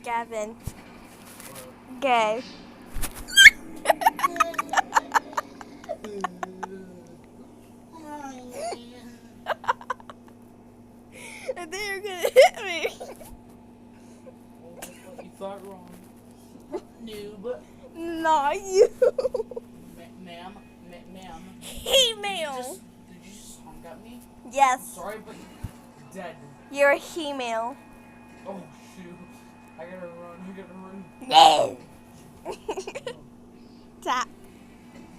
Gavin. Gay. I think you're gonna hit me. You thought wrong. Noob. Not you. Ma'am. He-male. Did you just honk at me? Yes. Sorry, but dead. You're a he-male. Oh, shoot. I gotta run. No. Tap.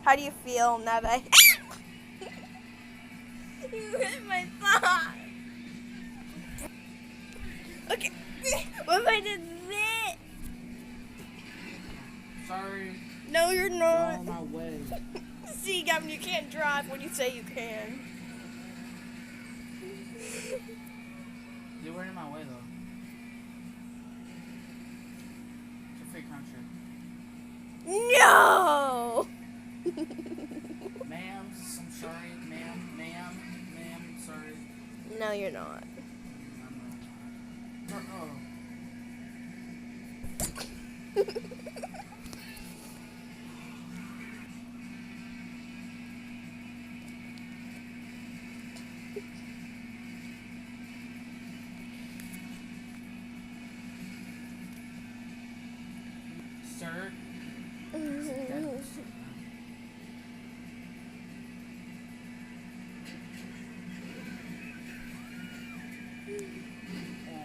How do you feel now that I... You hit my thigh. Okay. What if I did this? Sorry. No, you're You're not. on my way. See, Gavin, you can't drive when you say you can. You were in my way, though. It's a free country. No! Ma'am, I'm sorry. Ma'am, sorry. No, you're not. Uh-oh. Sir? Oh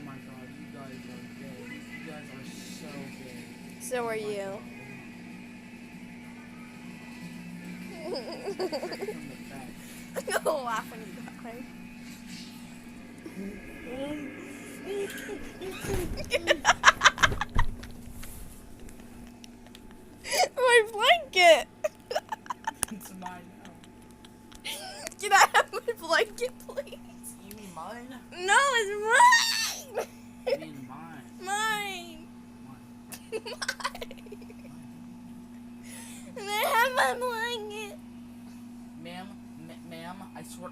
my god, you guys are gay. You guys are so gay. So are you. From the back. I'm gonna laugh when you die. My blanket! It's mine now. Can I have my blanket, please? You mean mine? No, it's mine! You mean mine? Mine! Mine. Mine! And I have my blanket! Ma'am, I swear.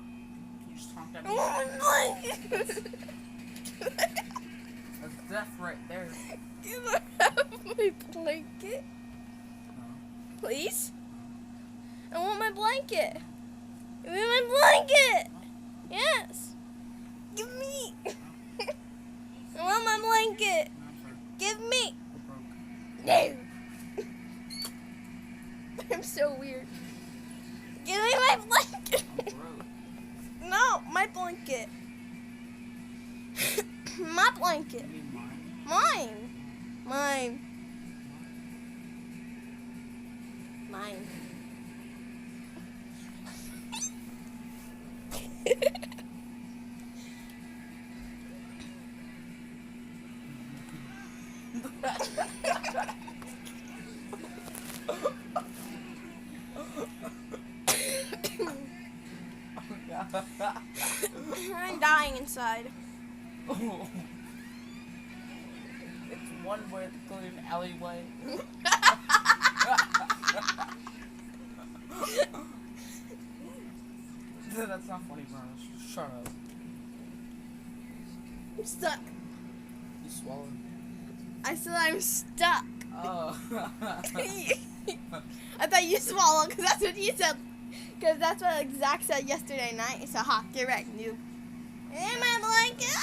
You just honked at me. I want my blanket! That's death right there. Can I have my blanket? No. Please? I want my blanket! Give me my blanket! Yes! Give me! I want my blanket! No, I'm sorry. Give me! We're broke. No! I'm so weird. Give me my blanket! I'm broke. No, my blanket. My blanket. You mean mine? Mine. Mine. Mine. I'm dying inside. It's one way to go in an alleyway. That's not funny, bro. Shut up. I'm stuck. You swallowed. I said I'm stuck. Oh. I thought you swallowed because that's what you said. Because that's what Zach said yesterday night. So, ha, get right, noob. And my blanket.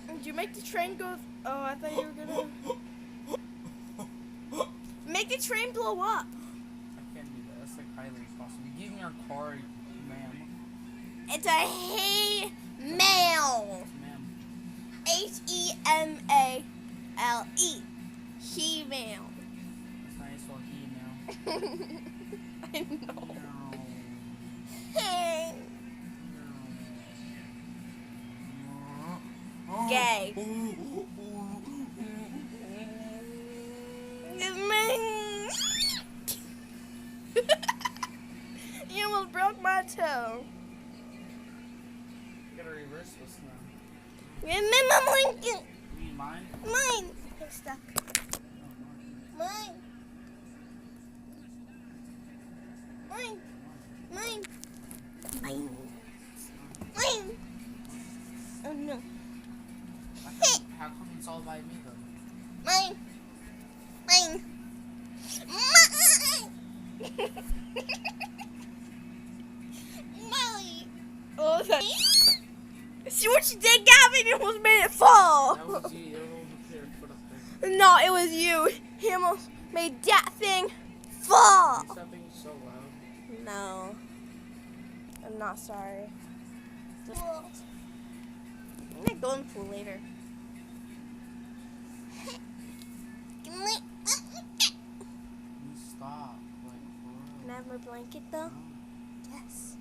Did you make the train go? Oh, I thought you were gonna. Make the train blow up. I can't do that. That's like highly impossible. Give me your car, ma'am. It's a he-male. Ma'am. H-E-M-A-L-E. He-male. That's nice for he now. I know. No. Hey. No. Gay. Give me. You almost broke my toe. You gotta reverse this now. Give me my blanket. You mean mine? Mine. I'm stuck. No, Mine. Mine. Mine. Mine. Mine. bite me though. Mine. Mine. Mine. Oh, see what you did, Gavin? You almost made it fall. That was you. You almost put your foot up there. No, it was you. He almost made that thing fall. Can you stop being so loud? No. I'm not sorry. I'm gonna go in the pool later. Can you stop? Like, for Can I have my blanket though? real? Yes.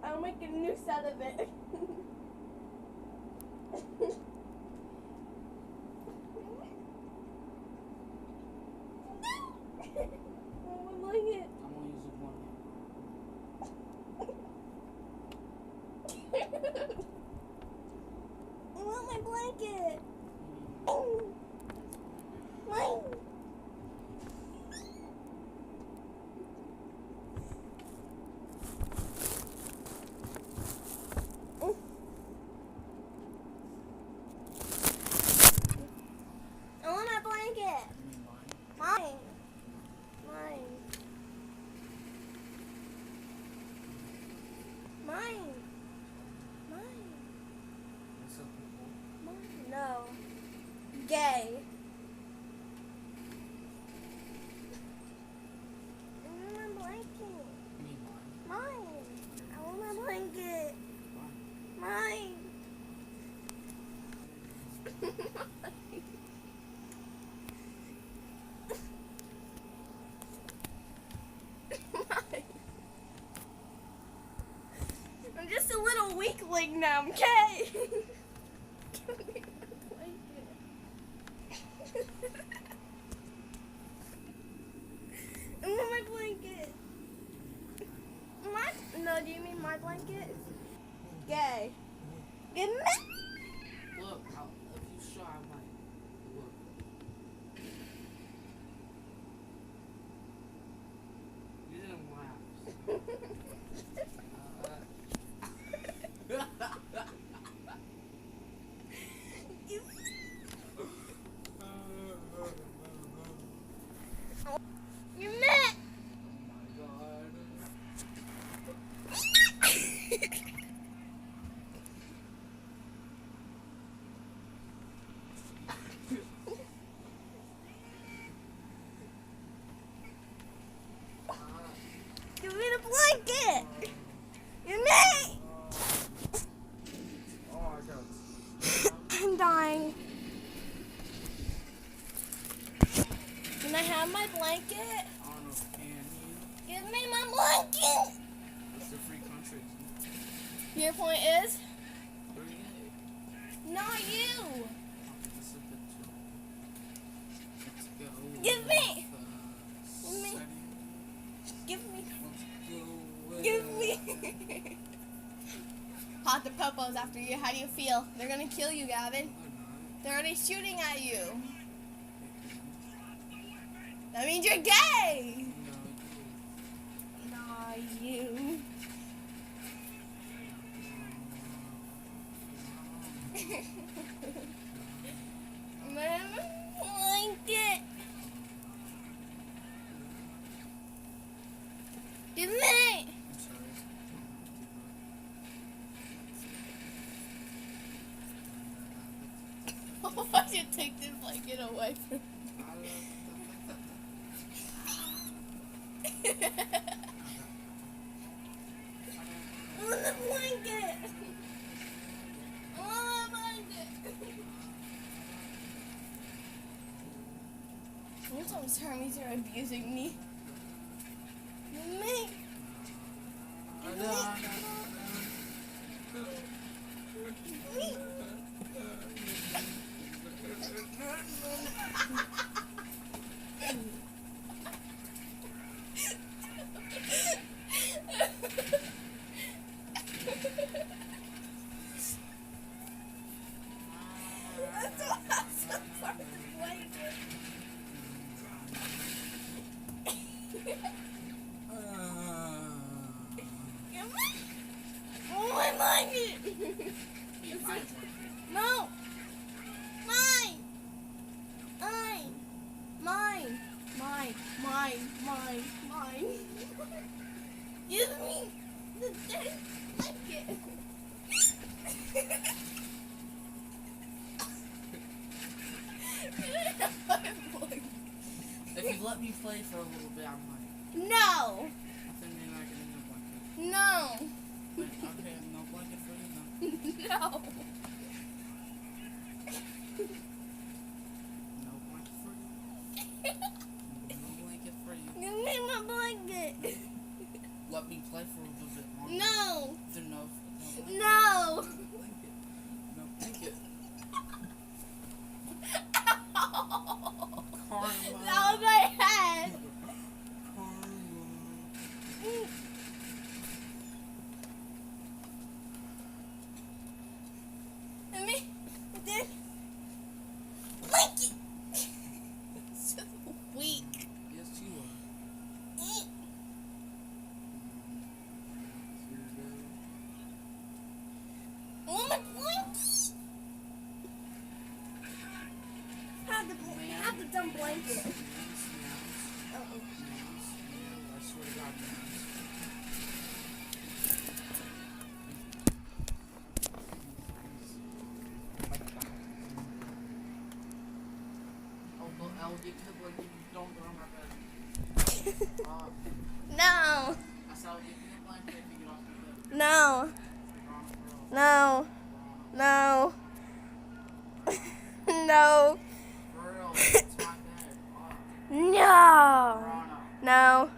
I'll make a noose out of it. Oh, I like it. I'm gonna use one I want my blanket. hand. Mine. I want my blanket. You mean mine? Mine. Mine. Mine. Mine. What's up, people? Mine. No. Gay. I want my blanket. You mean mine? Mine. I want my blanket. Mine. Mine. I'm just a little weakling now, okay? Give me my blanket. I want my blanket. No, do you mean my blanket? Gay. Give me. Look, if you show, I might. Look. You didn't laugh. You met. Oh my god. Give me the blanket. You met. Oh my god. I'm dying. Can I have my blanket? I don't know if can you. Give me my blanket. It's a free country. Your point is? Not you. This is a bit too. Let's go. Give me. with, Give me. setting. Give me. Let's go with- Give me. Hot the popos after you. How do you feel? They're gonna kill you, Gavin. They're already shooting at you. That means you're gay. Nah, you. My blanket. Give me. I'm sorry. Why did you take this blanket away from me? I want the blanket. I want my blanket. Sometimes Hermes are abusing me. Me. Me. That's awesome. mine. Give me the damn blanket. If you let me play for a little bit, I might. No. I think maybe I can end up blanket. No. Okay, no blanket for you then. No. No blanket for you. No blanket for you. Give me my blanket. Let me play for a little bit longer. No. Then no blanket. No. Blanket. No blanket. Karma. That was my head. Karma. Let me. Then. Blanket. It's just weak. Yes, you are. Oh my blanket. Have the dumb blanket. Uh-oh. I swear to God, I'll give you the blanket. Don't go on my bed. No. I said I'll give you the blanket if you get off the bed. No. No. No. No. Girl, it's my bed. No. Rana. No. No.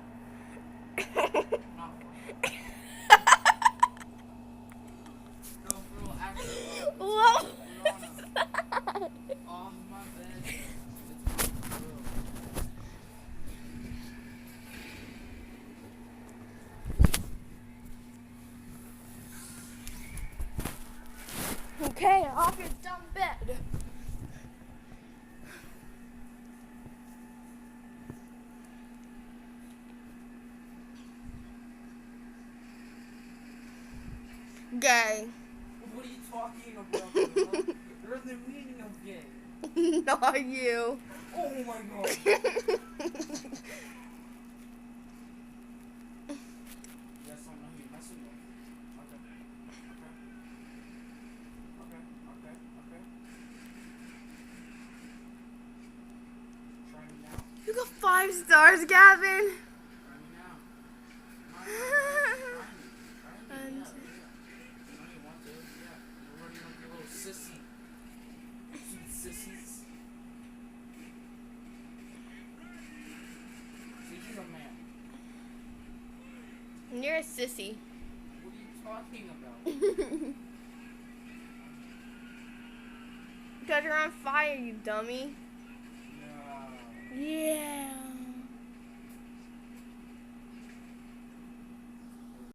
No, for real, actually. What? Rana. Off my bed. It's for real. Okay, off your dumb bed. Gay. What are you talking about? Girl? You're the meaning of gay. Not you. Oh my God. Yes, I know you messing with. Okay. Okay. Try me now. You got 5 stars, Gavin. Try me now. Try me. Yeah. You know you want to. Yeah. You're running like your little sissy. Sweet sissies. See, she's a man. You're a sissy. What are you talking about? Because you're on fire, you dummy. No. Yeah.